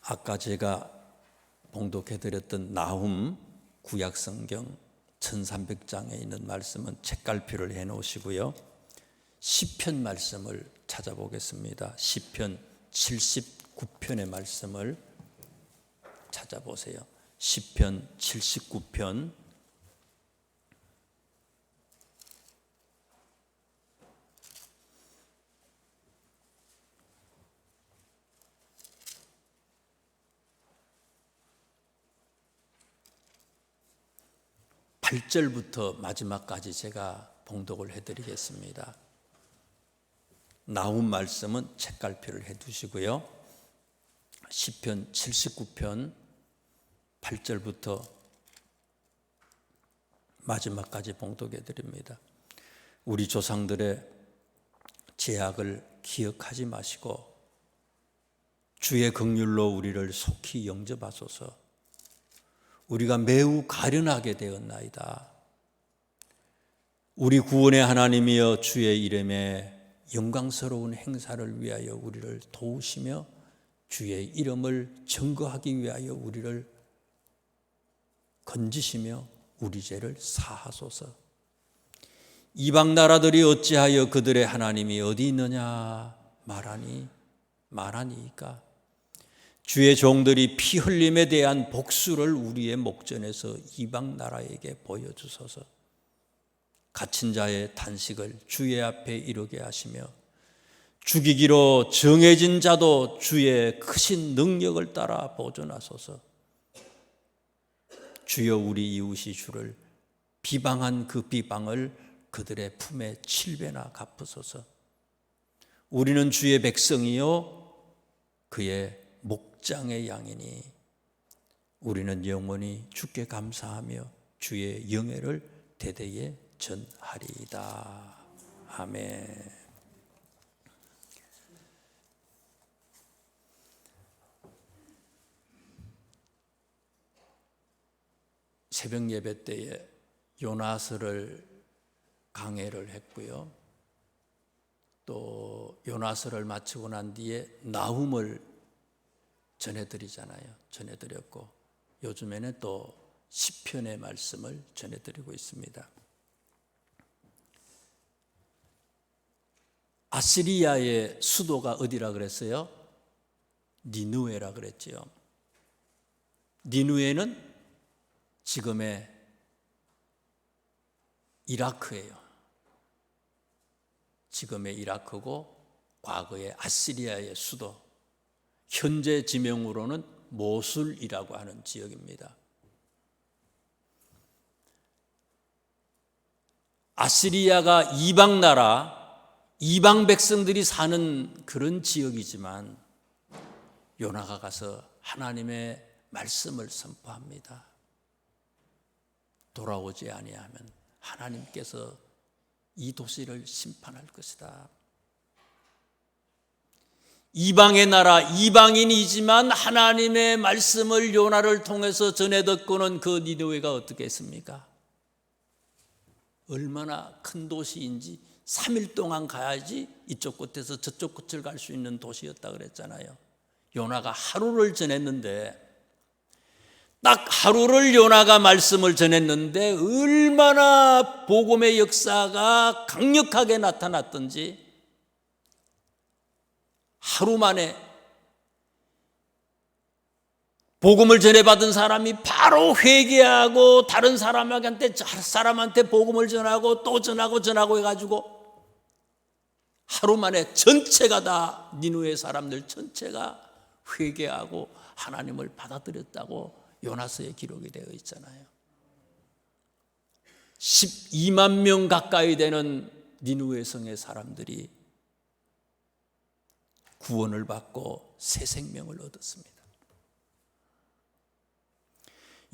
아까 제가 봉독해드렸던 나훔 구약성경 1300장에 있는 말씀은 책갈피를 해놓으시고요. 시편 말씀을 찾아보겠습니다. 시편 79편의 말씀을 찾아보세요. 시편 79편 8절부터 마지막까지 제가 봉독을 해드리겠습니다. 나훔 말씀은 책갈피를 해두시고요. 시편 79편 8절부터 마지막까지 봉독해드립니다. 우리 조상들의 죄악을 기억하지 마시고 주의 긍휼로 우리를 속히 영접하소서. 우리가 매우 가련하게 되었나이다. 우리 구원의 하나님이여 주의 이름에 영광스러운 행사를 위하여 우리를 도우시며 주의 이름을 증거하기 위하여 우리를 건지시며 우리 죄를 사하소서. 이방 나라들이 어찌하여 그들의 하나님이 어디 있느냐 말하니까. 주의 종들이 피 흘림에 대한 복수를 우리의 목전에서 이방 나라에게 보여주소서. 갇힌 자의 탄식을 주의 앞에 이루게 하시며 죽이기로 정해진 자도 주의 크신 능력을 따라 보존하소서. 주여 우리 이웃이 주를 비방한 그 비방을 그들의 품에 7배나 갚으소서. 우리는 주의 백성이요 그의 목장의 양이니 우리는 영원히 주께 감사하며 주의 영예를 대대에 전하리이다. 아멘. 새벽 예배 때에 요나서를 강해를 했고요. 또 요나서를 마치고 난 뒤에 나훔을 전해드렸고 요즘에는 또 시편의 말씀을 전해드리고 있습니다. 아시리아의 수도가 어디라 그랬어요? 니느웨라 그랬지요. 니느웨는 지금의 이라크예요. 지금의 이라크고 과거의 아시리아의 수도, 현재 지명으로는 모술이라고 하는 지역입니다. 아시리아가 이방 나라, 이방 백성들이 사는 그런 지역이지만 요나가 가서 하나님의 말씀을 선포합니다. 돌아오지 아니하면 하나님께서 이 도시를 심판할 것이다. 이방의 나라, 이방인이지만 하나님의 말씀을 요나를 통해서 전해 듣고는 그 니느웨가 어떻게 했습니까? 얼마나 큰 도시인지 3일 동안 가야지 이쪽 끝에서 저쪽 끝을 갈 수 있는 도시였다 그랬잖아요. 요나가 하루를 전했는데, 딱 하루를 요나가 말씀을 전했는데 얼마나 복음의 역사가 강력하게 나타났던지, 하루 만에 복음을 전해받은 사람이 바로 회개하고 다른 사람한테 복음을 전하고 또 전하고 해가지고 하루 만에 전체가 다 니느웨 사람들 전체가 회개하고 하나님을 받아들였다고 요나서에 기록이 되어 있잖아요. 12만 명 가까이 되는 니느웨 성의 사람들이 구원을 받고 새 생명을 얻었습니다.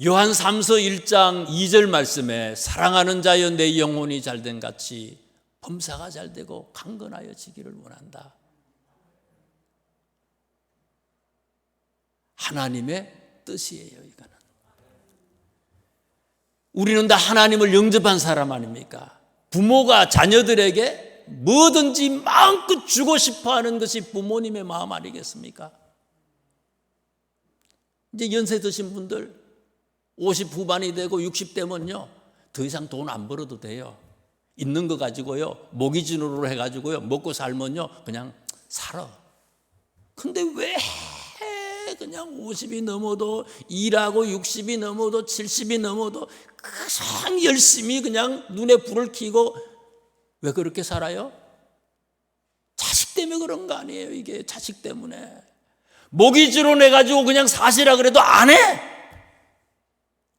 요한 3서 1장 2절 말씀에 사랑하는 자여 내 영혼이 잘된 같이 범사가 잘되고 강건하여지기를 원한다. 하나님의 뜻이에요. 이거는 우리는 다 하나님을 영접한 사람 아닙니까? 부모가 자녀들에게 뭐든지 마음껏 주고 싶어하는 것이 부모님의 마음 아니겠습니까? 이제 연세 드신 분들 50 후반이 되고 60 되면요, 더 이상 돈 안 벌어도 돼요. 있는 거 가지고요, 모기지으로 해가지고요, 먹고 살면요, 그냥 살아. 근데 왜 그냥 50이 넘어도 일하고 60이 넘어도 70이 넘어도 그냥 열심히 그냥 눈에 불을 켜고 왜 그렇게 살아요? 자식 때문에 그런 거 아니에요. 이게 자식 때문에. 모기지로 내가지고 그냥 사시라 그래도 안 해.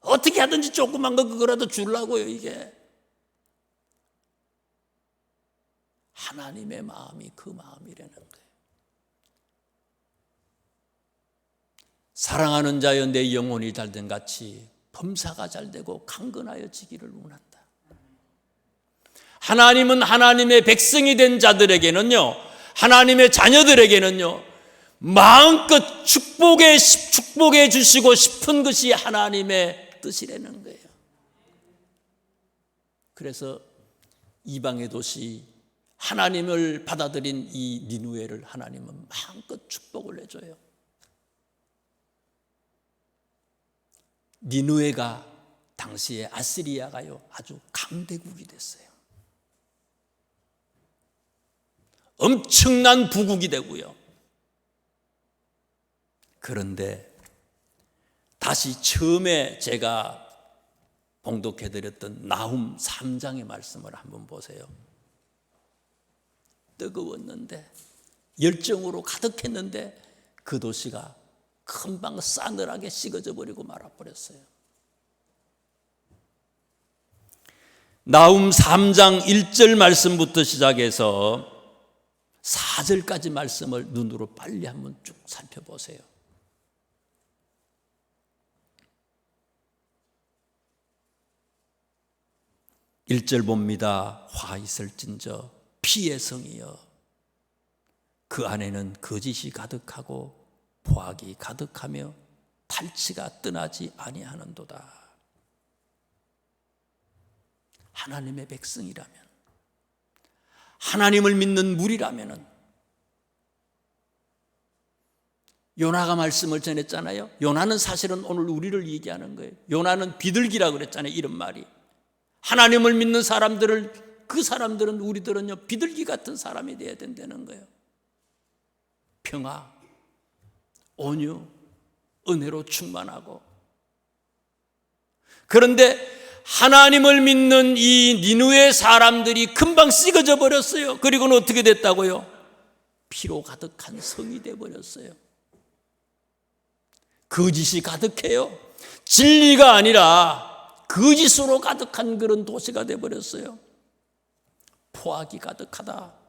어떻게 하든지 조그만 거 그거라도 주려고요. 이게 하나님의 마음이 그 마음이라는 거예요. 사랑하는 자여 내 영혼이 잘된 같이 범사가 잘되고 강건하여 지기를 원한다. 하나님은 하나님의 백성이 된 자들에게는요, 하나님의 자녀들에게는요, 마음껏 축복해 주시고 싶은 것이 하나님의 뜻이라는 거예요. 그래서 이방의 도시 하나님을 받아들인 이 니느웨를 하나님은 마음껏 축복을 해줘요. 니느웨가 당시에 아시리아가요, 아주 강대국이 됐어요. 엄청난 부국이 되고요. 그런데 다시 처음에 제가 봉독해드렸던 나훔 3장의 말씀을 한번 보세요. 뜨거웠는데, 열정으로 가득했는데 그 도시가 금방 싸늘하게 식어져 버리고 말아버렸어요. 나훔 3장 1절 말씀부터 시작해서 4절까지 말씀을 눈으로 빨리 한번 쭉 살펴보세요. 1절 봅니다. 화 있을진저 피의 성이여, 그 안에는 거짓이 가득하고 포악이 가득하며 탈취가 떠나지 아니하는도다. 하나님의 백성이라면, 하나님을 믿는 무리라면은, 요나가 말씀을 전했잖아요. 요나는 사실은 오늘 우리를 얘기하는 거예요. 요나는 비둘기라고 그랬잖아요. 이런 말이. 하나님을 믿는 사람들을, 그 사람들은, 우리들은요, 비둘기 같은 사람이 되어야 된다는 거예요. 평화, 온유, 은혜로 충만하고. 그런데 하나님을 믿는 이 니느웨 사람들이 금방 썩어져 버렸어요. 그리고는 어떻게 됐다고요? 피로 가득한 성이 되어 버렸어요. 거짓이 가득해요. 진리가 아니라 거짓으로 가득한 그런 도시가 되어 버렸어요. 포악이 가득하다.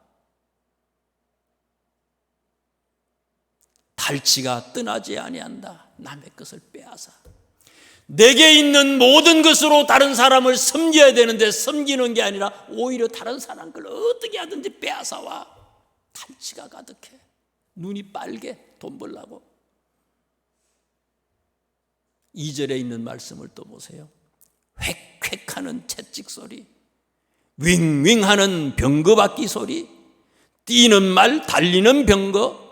탈취가 떠나지 아니한다. 남의 것을 빼앗아. 내게 있는 모든 것으로 다른 사람을 섬겨야 되는데 섬기는 게 아니라 오히려 다른 사람 걸 어떻게 하든지 빼앗아와. 탈취가 가득해. 눈이 빨개. 돈 벌라고. 2절에 있는 말씀을 또 보세요. 획획하는 채찍 소리, 윙윙하는 병거바퀴 소리, 뛰는 말, 달리는 병거.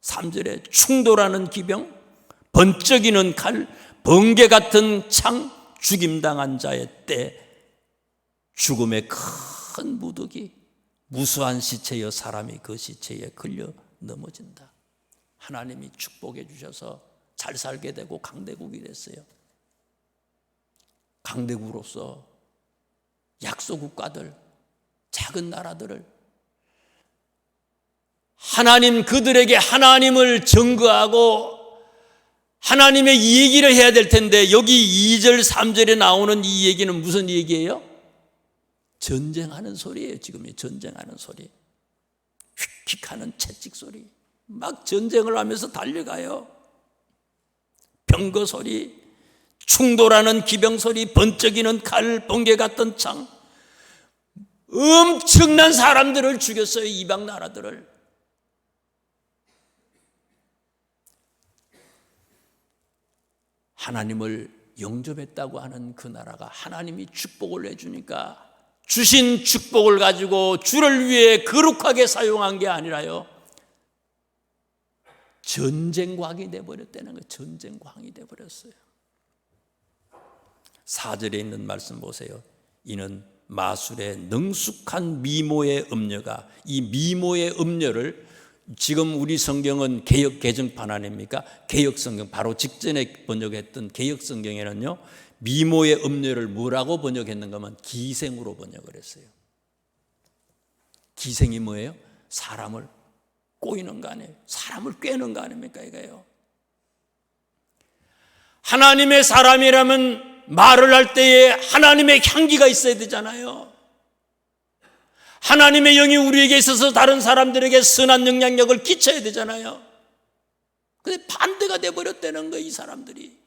3절에 충돌하는 기병, 번쩍이는 칼, 번개 같은 창, 죽임당한 자의 때, 죽음의 큰 무더기, 무수한 시체여 사람이 그 시체에 걸려 넘어진다. 하나님이 축복해 주셔서 잘 살게 되고 강대국이 됐어요. 강대국으로서 약소국가들, 작은 나라들을 하나님, 그들에게 하나님을 증거하고 하나님의 이 얘기를 해야 될 텐데, 여기 2절 3절에 나오는 이 얘기는 무슨 얘기예요? 전쟁하는 소리예요. 지금 전쟁하는 소리, 휙휙하는 채찍 소리, 막 전쟁을 하면서 달려가요. 병거 소리, 충돌하는 기병 소리, 번쩍이는 칼, 번개 같은 창. 엄청난 사람들을 죽였어요. 이방 나라들을. 하나님을 영접했다고 하는 그 나라가 하나님이 축복을 해주니까 주신 축복을 가지고 주를 위해 거룩하게 사용한 게 아니라요, 전쟁광이 돼버렸다는 거예요. 전쟁광이 돼버렸어요. 4절에 있는 말씀 보세요. 이는 마술의 능숙한 미모의 음녀가, 이 미모의 음녀를 지금 우리 성경은 개역 개정판 아닙니까? 개역 성경 바로 직전에 번역했던 개역 성경에는요, 미모의 음녀를 뭐라고 번역했는가 하면 기생으로 번역을 했어요. 기생이 뭐예요? 사람을 꼬이는 거 아니에요? 사람을 꿰는 거 아닙니까? 이거예요. 하나님의 사람이라면 말을 할 때에 하나님의 향기가 있어야 되잖아요. 하나님의 영이 우리에게 있어서 다른 사람들에게 선한 영향력을 끼쳐야 되잖아요. 근데 반대가 돼버렸다는 거예요. 이 사람들이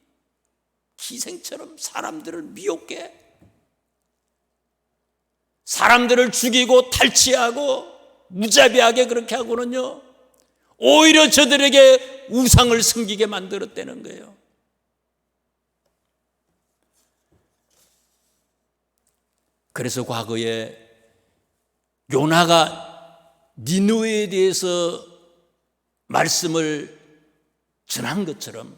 기생처럼 사람들을 미혹해, 사람들을 죽이고 탈취하고 무자비하게 그렇게 하고는요, 오히려 저들에게 우상을 섬기게 만들었다는 거예요. 그래서 과거에 요나가 니느웨에 대해서 말씀을 전한 것처럼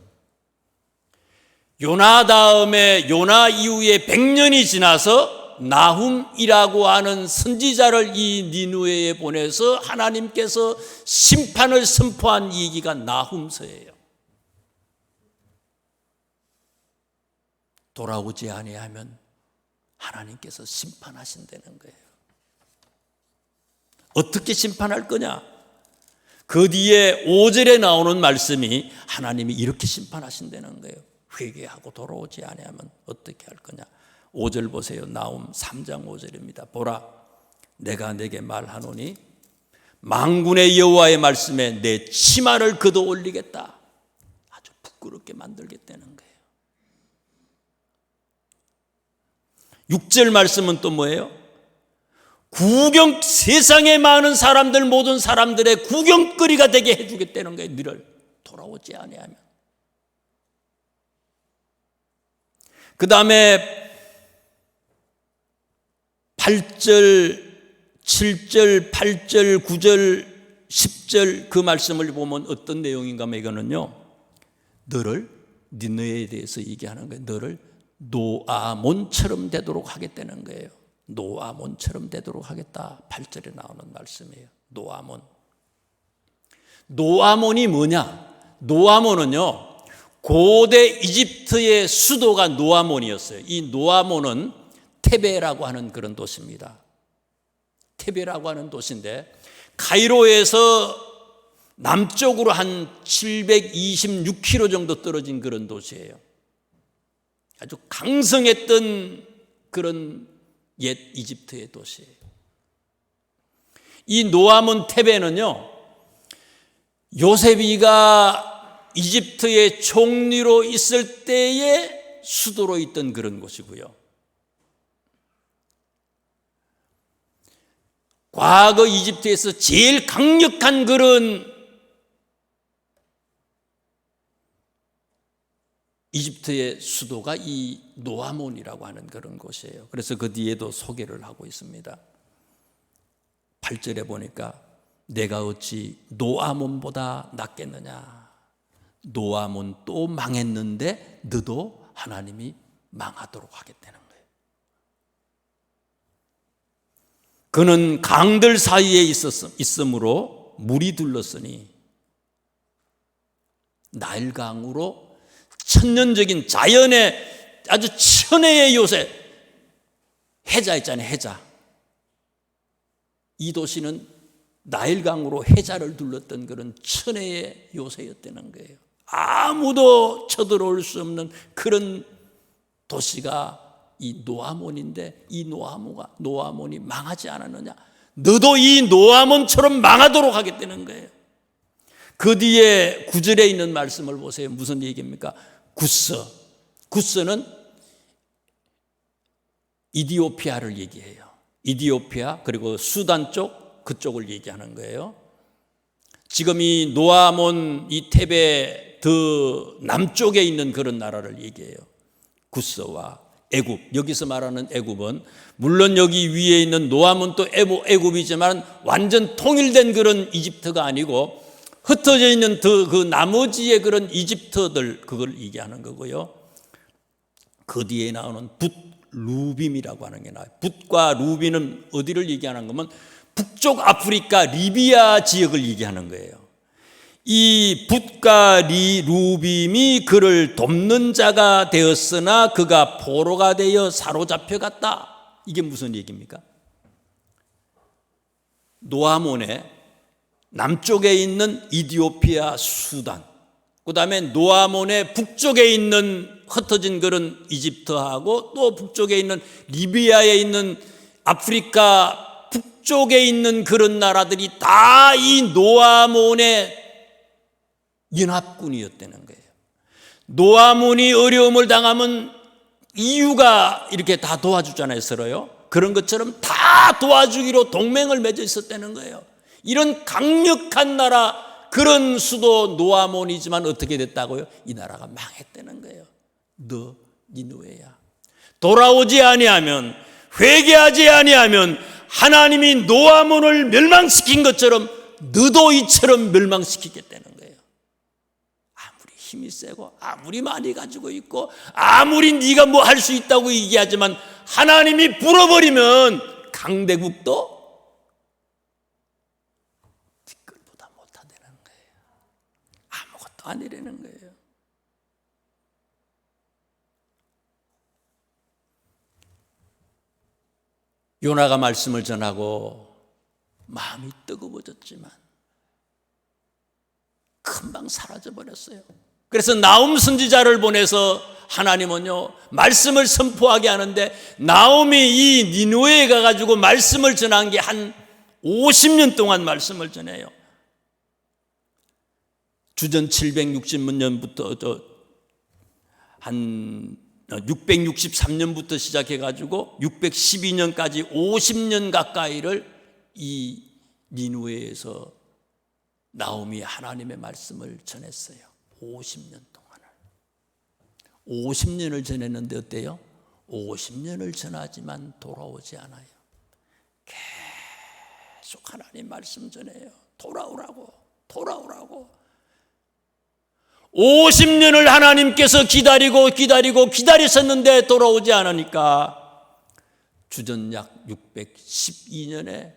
요나 다음에 요나 이후에 100년이 지나서 나훔이라고 하는 선지자를 이 니느웨에 보내서 하나님께서 심판을 선포한 얘기가 나훔서예요. 돌아오지 아니하면 하나님께서 심판하신다는 거예요. 어떻게 심판할 거냐? 그 뒤에 5절에 나오는 말씀이 하나님이 이렇게 심판하신다는 거예요. 회개하고 돌아오지 아니하면 어떻게 할 거냐? 5절 보세요. 나훔 3장 5절입니다. 보라, 내가 내게 말하노니 만군의 여호와의 말씀에 내 치마를 걷어 올리겠다. 아주 부끄럽게 만들겠다는 거예요. 6절 말씀은 또 뭐예요? 세상에 많은 사람들, 모든 사람들의 구경거리가 되게 해주겠다는 거예요. 너를 돌아오지 아니하면. 그 다음에 8절, 7절, 8절, 9절, 10절 그 말씀을 보면 어떤 내용인가 하면 이거는요, 너를 니느웨에 대해서 얘기하는 거예요. 너를 노아몬처럼 되도록 하겠다는 거예요. 노아몬처럼 되도록 하겠다. 8절에 나오는 말씀이에요. 노아몬. 노아몬이 뭐냐? 노아몬은요, 고대 이집트의 수도가 노아몬이었어요. 이 노아몬은 테베라고 하는 그런 도시입니다. 테베라고 하는 도시인데 카이로에서 남쪽으로 한 726km 정도 떨어진 그런 도시예요. 아주 강성했던 그런 옛 이집트의 도시예요. 이 노아몬 테베는요, 요셉이가 이집트의 총리로 있을 때의 수도로 있던 그런 곳이고요. 과거 이집트에서 제일 강력한 그런 이집트의 수도가 이 노아몬이라고 하는 그런 곳이에요. 그래서 그 뒤에도 소개를 하고 있습니다. 8절에 보니까 내가 어찌 노아몬보다 낫겠느냐. 노아몬 또 망했는데 너도 하나님이 망하도록 하겠다는 거예요. 그는 강들 사이에 있으므로 물이 둘렀으니 나일강으로 천년적인 자연의 아주 천혜의 요새, 해자 있잖아요. 해자. 이 도시는 나일강으로 해자를 둘렀던 그런 천혜의 요새였다는 거예요. 아무도 쳐들어올 수 없는 그런 도시가 이 노아몬인데, 이 노아몬이 망하지 않았느냐? 너도 이 노아몬처럼 망하도록 하겠다는 거예요. 그 뒤에 9절에 있는 말씀을 보세요. 무슨 얘기입니까? 구스는 이디오피아를 얘기해요. 이디오피아 그리고 수단 쪽, 그쪽을 얘기하는 거예요. 지금 이 노아몬, 이 테베 더 남쪽에 있는 그런 나라를 얘기해요. 구스와 애굽. 여기서 말하는 애굽은 물론 여기 위에 있는 노아몬도 애굽이지만 완전 통일된 그런 이집트가 아니고 흩어져 있는 그 나머지의 그런 이집트들, 그걸 얘기하는 거고요. 그 뒤에 나오는 붓, 루빔이라고 하는 게 나와요. 붓과 루빔은 어디를 얘기하는 거면 북쪽 아프리카 리비아 지역을 얘기하는 거예요. 이 붓과 루빔이 그를 돕는 자가 되었으나 그가 포로가 되어 사로잡혀 갔다. 이게 무슨 얘기입니까? 노아몬의 남쪽에 있는 이디오피아, 수단, 그 다음에 노아몬의 북쪽에 있는 흩어진 그런 이집트하고 또 북쪽에 있는 리비아에 있는 아프리카 북쪽에 있는 그런 나라들이 다 이 노아몬의 연합군이었다는 거예요. 노아몬이 어려움을 당하면 이유가 이렇게 다 도와주잖아요, 서로요. 그런 것처럼 다 도와주기로 동맹을 맺어 있었다는 거예요. 이런 강력한 나라, 그런 수도 노아몬이지만 어떻게 됐다고요? 이 나라가 망했다는 거예요. 너 니느웨야, 돌아오지 아니하면, 회개하지 아니하면 하나님이 노아몬을 멸망시킨 것처럼 너도 이처럼 멸망시키겠다는 거예요. 아무리 힘이 세고 아무리 많이 가지고 있고 아무리 네가 뭐 할 수 있다고 얘기하지만 하나님이 불어버리면 강대국도 뒷걸보다 못하다는 거예요. 아무것도 아니라는 거예요. 요나가 말씀을 전하고 마음이 뜨거워졌지만 금방 사라져버렸어요. 그래서 나움 선지자를 보내서 하나님은요, 말씀을 선포하게 하는데, 나움이 이 니느웨에 가가지고 말씀을 전한 게 한 50년 동안 말씀을 전해요. 주전 760년부터 한 663년부터 시작해가지고 612년까지 50년 가까이를 이 니느웨에서 나움이 하나님의 말씀을 전했어요. 50년 동안을. 50년을 전했는데 어때요? 50년을 전하지만 돌아오지 않아요. 계속 하나님 말씀 전해요. 돌아오라고, 돌아오라고. 50년을 하나님께서 기다리셨는데 돌아오지 않으니까 주전 약 612년에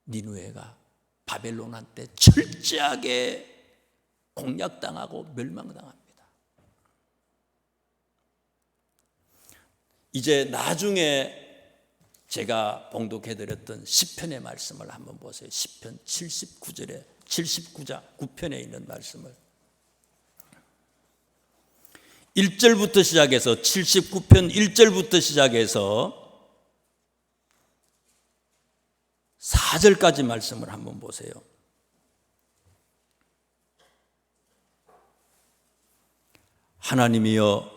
니느웨가 바벨론한테 철저하게 공략당하고 멸망당합니다. 이제 나중에 제가 봉독해드렸던 시편의 말씀을 한번 보세요. 시편 79편에 있는 말씀을 1절부터 시작해서 79편 1절부터 시작해서 4절까지 말씀을 한번 보세요. 하나님이여,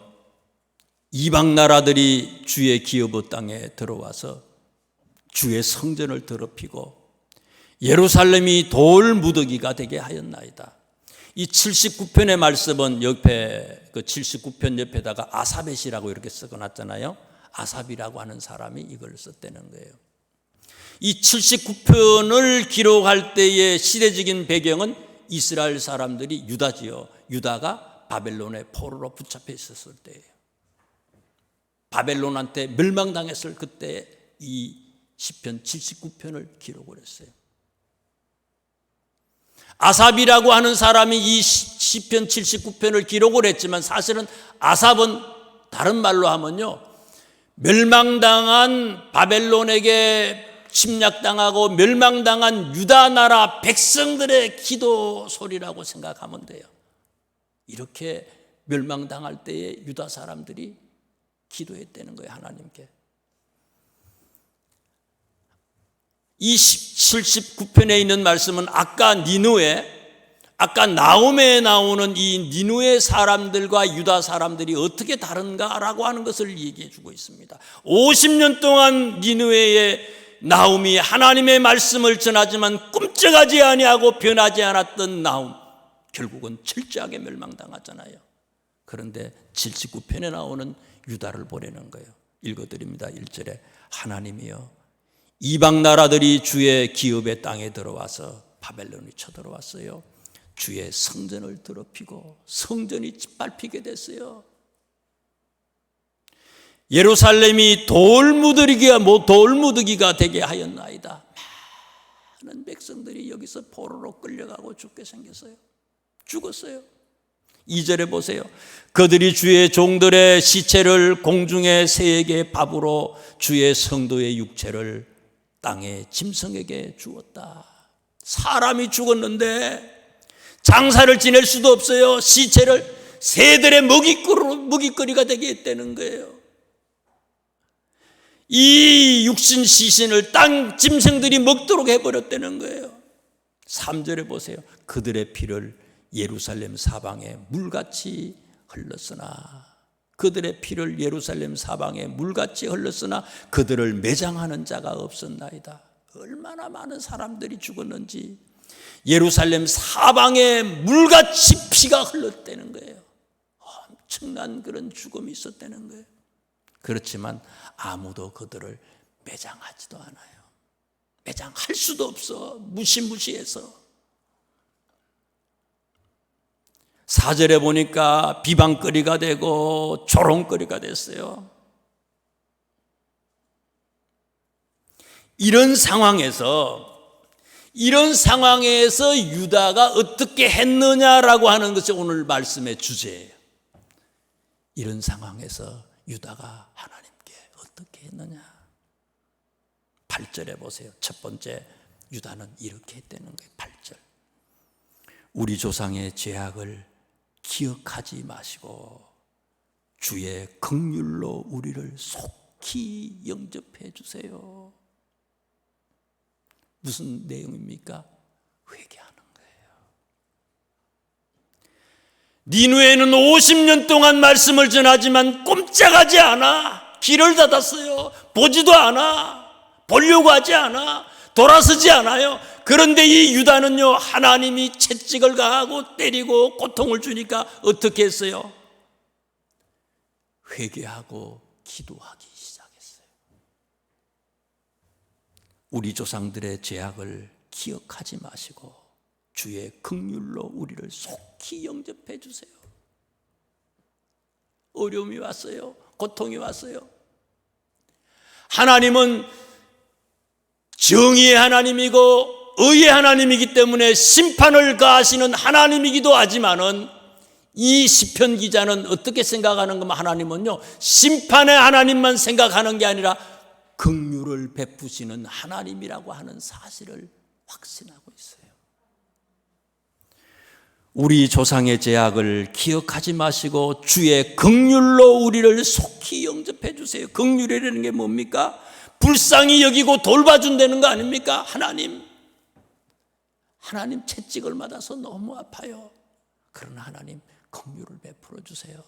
이방 나라들이 주의 기업의 땅에 들어와서 주의 성전을 더럽히고 예루살렘이 돌 무더기가 되게 하였나이다. 이 79편의 말씀은 옆에 그 79편 옆에다가 아사벳이라고 이렇게 써놨잖아요. 아삽이라고 하는 사람이 이걸 썼다는 거예요. 이 79편을 기록할 때의 시대적인 배경은 이스라엘 사람들이 유다지요. 유다가 바벨론의 포로로 붙잡혀 있었을 때예요. 바벨론한테 멸망당했을 그때 이 시편 79편을 기록을 했어요. 아삽이라고 하는 사람이 이 시편 79편을 기록을 했지만 사실은 아삽은 다른 말로 하면요, 멸망당한 바벨론에게 침략당하고 멸망당한 유다 나라 백성들의 기도 소리라고 생각하면 돼요. 이렇게 멸망당할 때에 유다 사람들이 기도했다는 거예요, 하나님께. 이 79편에 있는 말씀은 아까 나홈에 나오는 이 니느웨 사람들과 유다 사람들이 어떻게 다른가라고 하는 것을 얘기해 주고 있습니다. 50년 동안 니느웨의 나홈이 하나님의 말씀을 전하지만 꿈쩍하지 아니하고 변하지 않았던 나홈, 결국은 철저하게 멸망당하잖아요. 그런데 79편에 나오는 유다를 보내는 거예요. 읽어드립니다. 1절에 하나님이여, 이방 나라들이 주의 기업의 땅에 들어와서 바벨론이 쳐들어왔어요. 주의 성전을 더럽히고 성전이 짓밟히게 됐어요. 예루살렘이 돌무더기가 되게 하였나이다. 많은 백성들이 여기서 포로로 끌려가고 죽게 생겼어요. 죽었어요. 2절에 보세요. 그들이 주의 종들의 시체를 공중의 새에게 밥으로 주의 성도의 육체를 땅의 짐승에게 주었다. 사람이 죽었는데 장사를 지낼 수도 없어요. 시체를 새들의 먹이거리가 되게 했다는 거예요. 이 육신 시신을 땅 짐승들이 먹도록 해버렸다는 거예요. 3절에 보세요. 그들의 피를 예루살렘 사방에 물같이 흘렀으나 그들의 피를 예루살렘 사방에 물같이 흘렀으나 그들을 매장하는 자가 없었나이다. 얼마나 많은 사람들이 죽었는지 예루살렘 사방에 물같이 피가 흘렀다는 거예요. 엄청난 그런 죽음이 있었다는 거예요. 그렇지만 아무도 그들을 매장하지도 않아요. 매장할 수도 없어. 무시무시해서. 4절에 보니까 비방거리가 되고 조롱거리가 됐어요. 이런 상황에서 유다가 어떻게 했느냐라고 하는 것이 오늘 말씀의 주제예요. 이런 상황에서 유다가 하나님께 어떻게 했느냐. 8절에 보세요. 첫 번째 유다는 이렇게 했다는 거예요. 8절. 우리 조상의 죄악을 기억하지 마시고 주의 긍휼로 우리를 속히 영접해 주세요. 무슨 내용입니까? 회개하는 거예요. 니누에는 50년 동안 말씀을 전하지만 꼼짝하지 않아. 귀를 닫았어요. 보지도 않아. 보려고 하지 않아. 돌아서지 않아요. 그런데 이 유다는요, 하나님이 채찍을 가하고 때리고 고통을 주니까 어떻게 했어요? 회개하고 기도하기 시작했어요. 우리 조상들의 죄악을 기억하지 마시고 주의 긍휼로 우리를 속히 영접해 주세요. 어려움이 왔어요. 고통이 왔어요. 하나님은 정의의 하나님이고 의의 하나님이기 때문에 심판을 가하시는 하나님이기도 하지만은 이 시편 기자는 어떻게 생각하는 거면 하나님은요, 심판의 하나님만 생각하는 게 아니라 긍휼을 베푸시는 하나님이라고 하는 사실을 확신하고 있어요. 우리 조상의 죄악을 기억하지 마시고 주의 긍휼로 우리를 속히 영접해 주세요. 긍휼이라는 게 뭡니까? 불쌍히 여기고 돌봐준다는 거 아닙니까? 하나님 채찍을 맞아서 너무 아파요. 그러나 하나님 긍휼을 베풀어 주세요.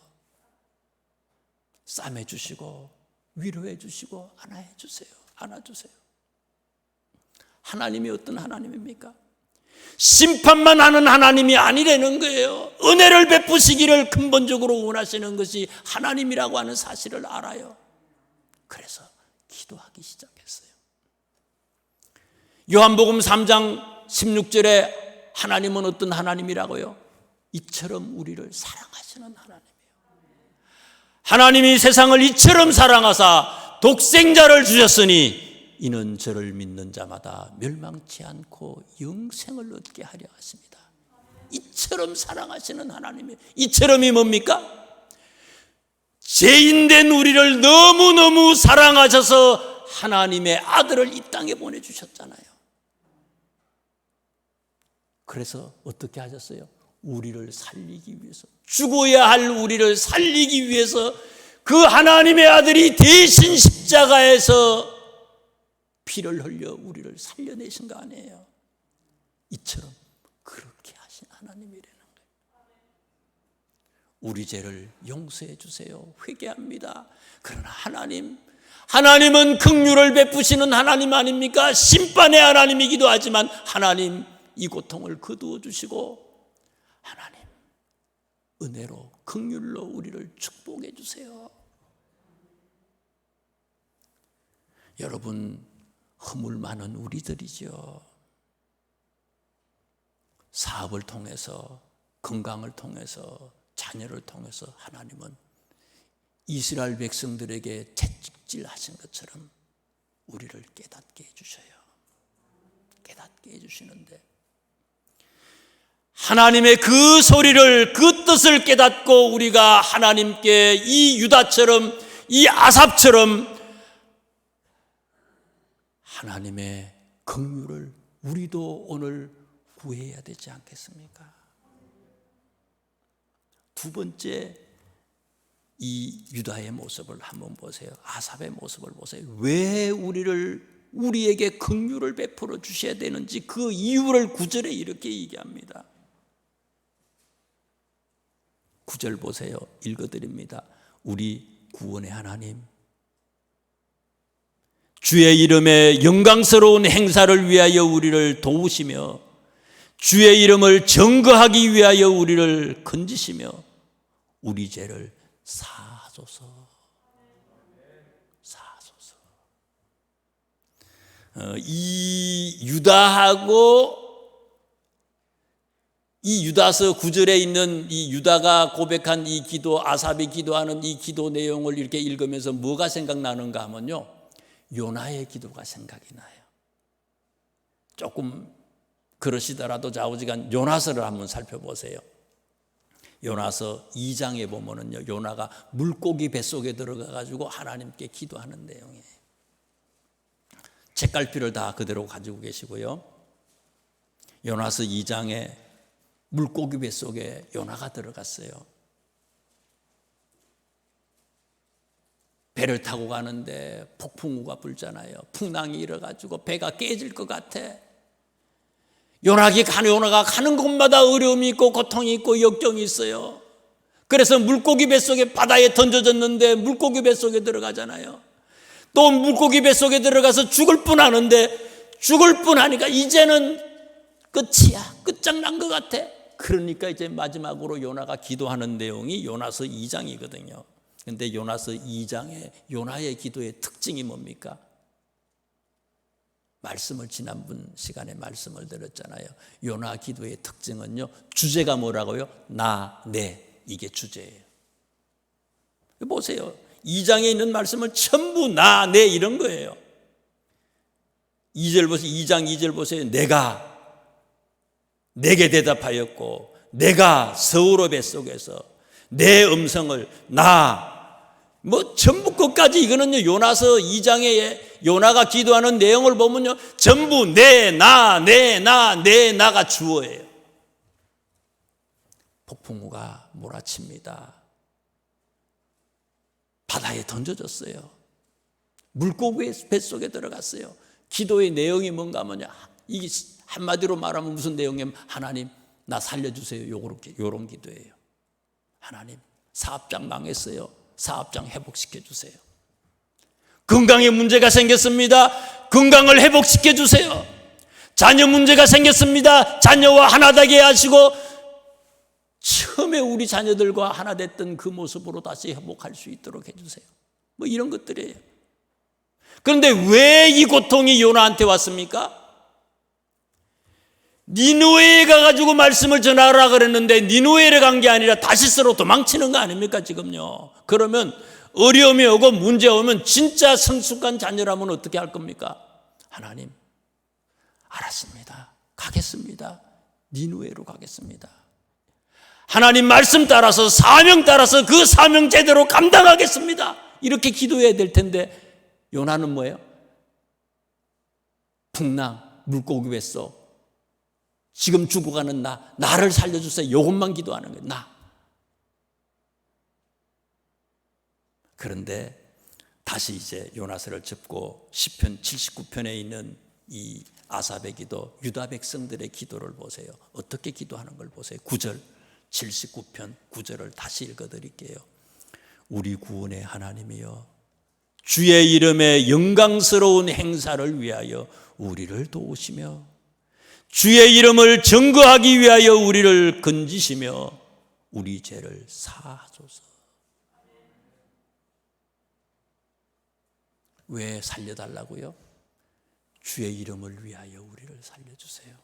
싸매 주시고 위로해 주시고 안아주세요. 하나님이 어떤 하나님입니까? 심판만 하는 하나님이 아니라는 거예요. 은혜를 베푸시기를 근본적으로 원하시는 것이 하나님이라고 하는 사실을 알아요. 그래서 기도하기 시작했어요. 요한복음 3장 16절에 하나님은 어떤 하나님이라고요? 이처럼 우리를 사랑하시는 하나님이에요. 하나님이 세상을 이처럼 사랑하사 독생자를 주셨으니 이는 저를 믿는 자마다 멸망치 않고 영생을 얻게 하려 하십니다. 이처럼 사랑하시는 하나님이에요. 이처럼이 뭡니까? 죄인된 우리를 너무너무 사랑하셔서 하나님의 아들을 이 땅에 보내주셨잖아요. 그래서 어떻게 하셨어요? 우리를 살리기 위해서, 죽어야 할 우리를 살리기 위해서 그 하나님의 아들이 대신 십자가에서 피를 흘려 우리를 살려내신 거 아니에요? 이처럼 그렇게 하신 하나님이라는 거예요. 우리 죄를 용서해 주세요. 회개합니다. 그러나 하나님은 긍휼을 베푸시는 하나님 아닙니까? 심판의 하나님이기도 하지만 하나님 이 고통을 거두어 주시고 하나님 은혜로 긍휼로 우리를 축복해 주세요. 여러분, 허물 많은 우리들이죠. 사업을 통해서, 건강을 통해서, 자녀를 통해서 하나님은 이스라엘 백성들에게 채찍질하신 것처럼 우리를 깨닫게 해주셔요. 깨닫게 해주시는데 하나님의 그 소리를, 그 뜻을 깨닫고 우리가 하나님께 이 유다처럼, 이 아삽처럼 하나님의 긍휼을 우리도 오늘 구해야 되지 않겠습니까? 두 번째, 이 유다의 모습을 한번 보세요. 아삽의 모습을 보세요. 왜 우리에게 긍휼을 베풀어 주셔야 되는지 그 이유를 9절에 이렇게 얘기합니다. 9절 보세요. 읽어드립니다. 우리 구원의 하나님, 주의 이름의 영광스러운 행사를 위하여 우리를 도우시며 주의 이름을 증거하기 위하여 우리를 건지시며 우리 죄를 사하소서. 사하소서. 이 유다서 9절에 있는 이 유다가 고백한 이 기도, 아삽이 기도하는 이 기도 내용을 이렇게 읽으면서 뭐가 생각나는가 하면요, 요나의 기도가 생각이 나요. 조금 그러시더라도 좌우지간 요나서를 한번 살펴보세요. 요나서 2장에 보면은요, 요나가 물고기 뱃속에 들어가가지고 하나님께 기도하는 내용이에요. 책갈피를 다 그대로 가지고 계시고요. 요나서 2장에 물고기 뱃속에 요나가 들어갔어요. 배를 타고 가는데 폭풍우가 불잖아요. 풍랑이 일어가지고 배가 깨질 것 같아. 요나가 가는 곳마다 어려움이 있고 고통이 있고 역경이 있어요. 그래서 물고기 뱃속에 바다에 던져졌는데 물고기 뱃속에 들어가잖아요. 또 물고기 뱃속에 들어가서 죽을 뻔하는데 죽을 뻔하니까 이제는 끝이야. 끝장난 것 같아. 그러니까 이제 마지막으로 요나가 기도하는 내용이 요나서 2장이거든요. 그런데 요나서 2장에 요나의 기도의 특징이 뭡니까? 말씀을 지난번 시간에 말씀을 드렸잖아요. 요나 기도의 특징은요, 주제가 뭐라고요? 나, 내, 이게 주제예요. 보세요. 2장에 있는 말씀은 전부 나, 내 이런 거예요. 2절 보세요. 2장 2절 보세요. 내게 대답하였고 내가 서울의 뱃속에서 내 음성을 전부 끝까지 이거는요, 요나서 2장에 요나가 기도하는 내용을 보면요, 전부 나가 주어예요. 폭풍우가 몰아칩니다. 바다에 던져졌어요. 물고기 뱃속에 들어갔어요. 기도의 내용이 뭔가 하면요, 이게 한마디로 말하면 무슨 내용이냐면, 하나님 나 살려주세요. 요런 기도예요. 하나님 사업장 망했어요. 사업장 회복시켜 주세요. 건강에 문제가 생겼습니다. 건강을 회복시켜 주세요. 자녀 문제가 생겼습니다. 자녀와 하나 되게 하시고 처음에 우리 자녀들과 하나 됐던 그 모습으로 다시 회복할 수 있도록 해주세요. 이런 것들이에요. 그런데 왜 이 고통이 요나한테 왔습니까? 니느웨에 가가지고 말씀을 전하라 그랬는데 니느웨를 간 게 아니라 다시스로 도망치는 거 아닙니까 지금요? 그러면 어려움이 오고 문제 오면 진짜 성숙한 자녀라면 어떻게 할 겁니까? 하나님 알았습니다. 가겠습니다. 니느웨로 가겠습니다. 하나님 말씀 따라서 사명 따라서 그 사명 제대로 감당하겠습니다. 이렇게 기도해야 될 텐데 요나는 뭐예요? 풍랑, 물고기 뱃속, 지금 죽어가는 나를 살려주세요. 이것만 기도하는 거예요. 그런데 다시 이제 요나서를 짚고 시편 79편에 있는 이 아삽의 기도, 유다 백성들의 기도를 보세요. 어떻게 기도하는 걸 보세요. 9절, 79편 9절을 다시 읽어드릴게요. 우리 구원의 하나님이여, 주의 이름의 영광스러운 행사를 위하여 우리를 도우시며 주의 이름을 증거하기 위하여 우리를 건지시며 우리 죄를 사하소서. 왜 살려달라고요? 주의 이름을 위하여 우리를 살려주세요.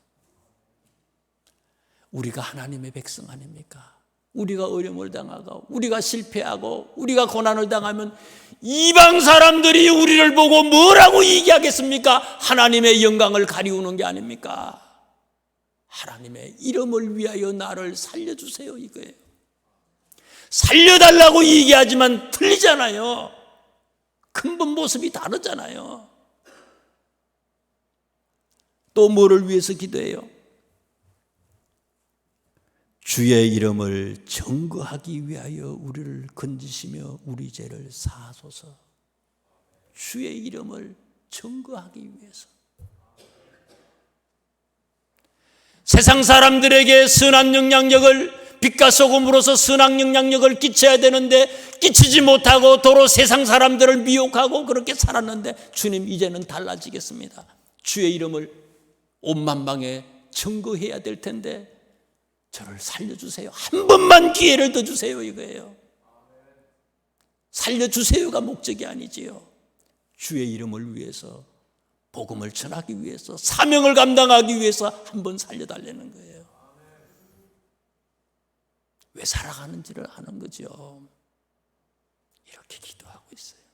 우리가 하나님의 백성 아닙니까? 우리가 어려움을 당하고 우리가 실패하고 우리가 고난을 당하면 이방 사람들이 우리를 보고 뭐라고 얘기하겠습니까? 하나님의 영광을 가리우는 게 아닙니까? 하나님의 이름을 위하여 나를 살려주세요, 이거예요. 살려달라고 얘기하지만 틀리잖아요. 근본 모습이 다르잖아요. 또 뭐를 위해서 기도해요? 주의 이름을 증거하기 위하여 우리를 건지시며 우리 죄를 사하소서. 주의 이름을 증거하기 위해서. 세상 사람들에게 선한 영향력을, 빛과 소금으로서 선한 영향력을 끼쳐야 되는데 끼치지 못하고 도로 세상 사람들을 미혹하고 그렇게 살았는데, 주님 이제는 달라지겠습니다. 주의 이름을 온 만방에 증거해야 될 텐데 저를 살려주세요. 한 번만 기회를 더 주세요, 이거예요. 살려주세요가 목적이 아니지요. 주의 이름을 위해서, 복음을 전하기 위해서, 사명을 감당하기 위해서 한 번 살려달라는 거예요. 왜 살아가는지를 아는 거죠. 이렇게 기도하고 있어요.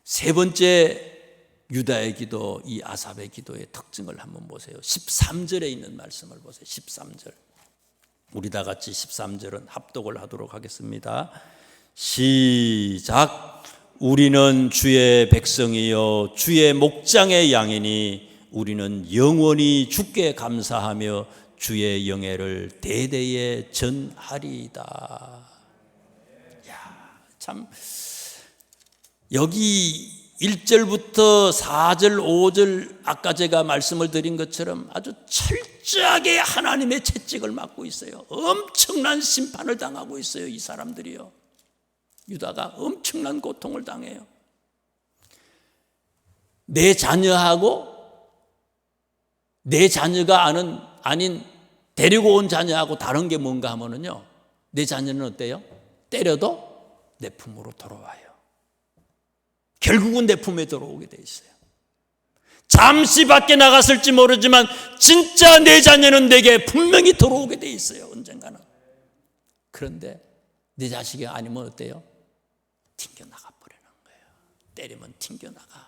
세 번째 유다의 기도, 이 아삽의 기도의 특징을 한번 보세요. 13절에 있는 말씀을 보세요. 13절. 우리 다 같이 13절은 합독을 하도록 하겠습니다. 시작. 우리는 주의 백성이요 주의 목장의 양이니 우리는 영원히 주께 감사하며 주의 영예를 대대에 전하리이다. 야, 참 여기 1절부터 4절, 5절 아까 제가 말씀을 드린 것처럼 아주 철저하게 하나님의 채찍을 맞고 있어요. 엄청난 심판을 당하고 있어요, 이 사람들이요. 유다가 엄청난 고통을 당해요. 내 자녀하고 내 자녀가 아닌 데리고 온 자녀하고 다른 게 뭔가 하면은요, 내 자녀는 어때요? 때려도 내 품으로 돌아와요. 결국은 내 품에 들어오게 돼 있어요. 잠시 밖에 나갔을지 모르지만 진짜 내 자녀는 내게 분명히 들어오게 돼 있어요, 언젠가는. 그런데 내 자식이 아니면 어때요? 튕겨나가 버리는 거예요. 때리면 튕겨나가.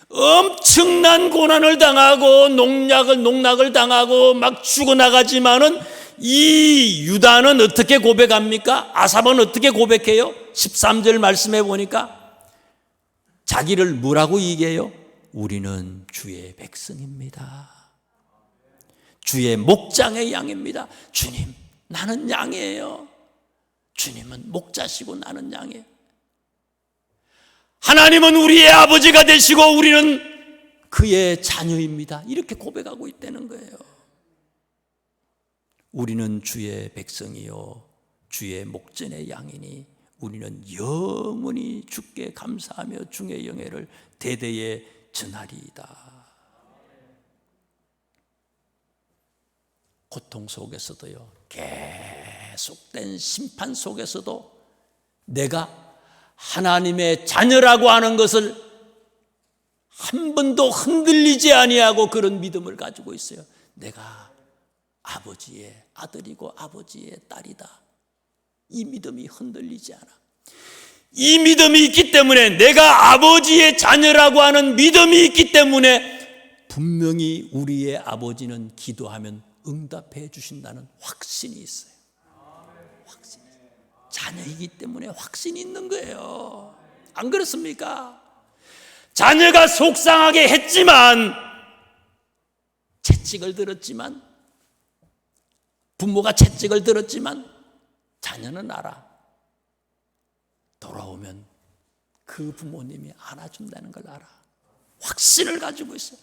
엄청난 고난을 당하고 농락을 당하고 막 죽어나가지만은 이 유다는 어떻게 고백합니까? 아삽은 어떻게 고백해요? 13절 말씀해 보니까 자기를 뭐라고 얘기해요? 우리는 주의 백성입니다. 주의 목장의 양입니다. 주님, 나는 양이에요. 주님은 목자시고 나는 양이에요. 하나님은 우리의 아버지가 되시고 우리는 그의 자녀입니다. 이렇게 고백하고 있다는 거예요. 우리는 주의 백성이요 주의 목전의 양이니 우리는 영원히 주께 감사하며 주의 영예를 대대에 전하리이다. 고통 속에서도요, 계속된 심판 속에서도 내가 하나님의 자녀라고 하는 것을 한 번도 흔들리지 아니하고 그런 믿음을 가지고 있어요. 내가 아버지의 아들이고 아버지의 딸이다. 이 믿음이 흔들리지 않아. 이 믿음이 있기 때문에, 내가 아버지의 자녀라고 하는 믿음이 있기 때문에 분명히 우리의 아버지는 기도하면 응답해 주신다는 확신이 있어요. 확신. 자녀이기 때문에 확신이 있는 거예요. 안 그렇습니까? 자녀가 속상하게 했지만, 채찍을 들었지만, 부모가 채찍을 들었지만 자녀는 알아. 돌아오면 그 부모님이 안아준다는 걸 알아. 확신을 가지고 있어요.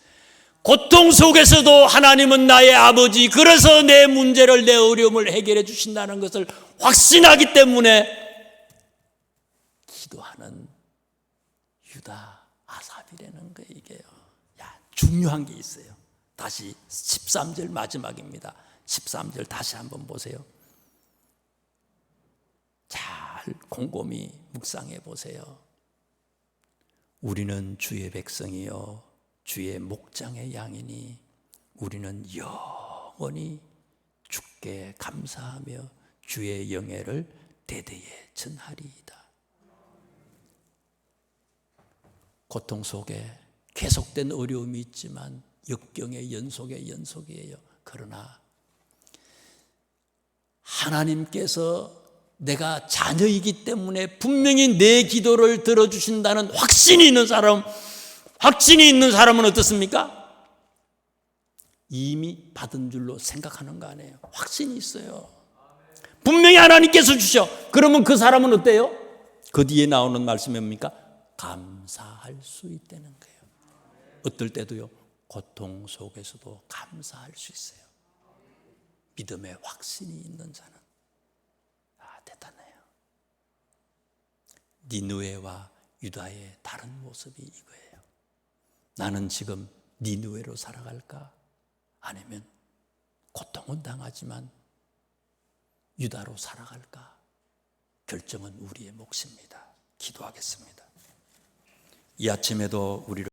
고통 속에서도 하나님은 나의 아버지, 그래서 내 문제를, 내 어려움을 해결해 주신다는 것을 확신하기 때문에 기도하는 유다 아삽이라는 거예요. 이게요. 야, 중요한 게 있어요. 다시 13절 마지막입니다. 13절 다시 한번 보세요. 잘 곰곰이 묵상해 보세요. 우리는 주의 백성이요 주의 목장의 양이니 우리는 영원히 주께 감사하며 주의 영예를 대대에 전하리이다. 고통 속에 계속된 어려움이 있지만 역경의 연속의 연속이에요. 그러나 하나님께서 내가 자녀이기 때문에 분명히 내 기도를 들어주신다는 확신이 있는 사람은 어떻습니까? 이미 받은 줄로 생각하는 거 아니에요. 확신이 있어요. 분명히 하나님께서 주셔. 그러면 그 사람은 어때요? 그 뒤에 나오는 말씀이 뭡니까? 감사할 수 있다는 거예요. 어떨 때도요, 고통 속에서도 감사할 수 있어요. 믿음의 확신이 있는 자는 대단해요. 니느웨와 유다의 다른 모습이 이거예요. 나는 지금 니느웨로 살아갈까? 아니면 고통은 당하지만 유다로 살아갈까? 결정은 우리의 몫입니다. 기도하겠습니다. 이 아침에도 우리를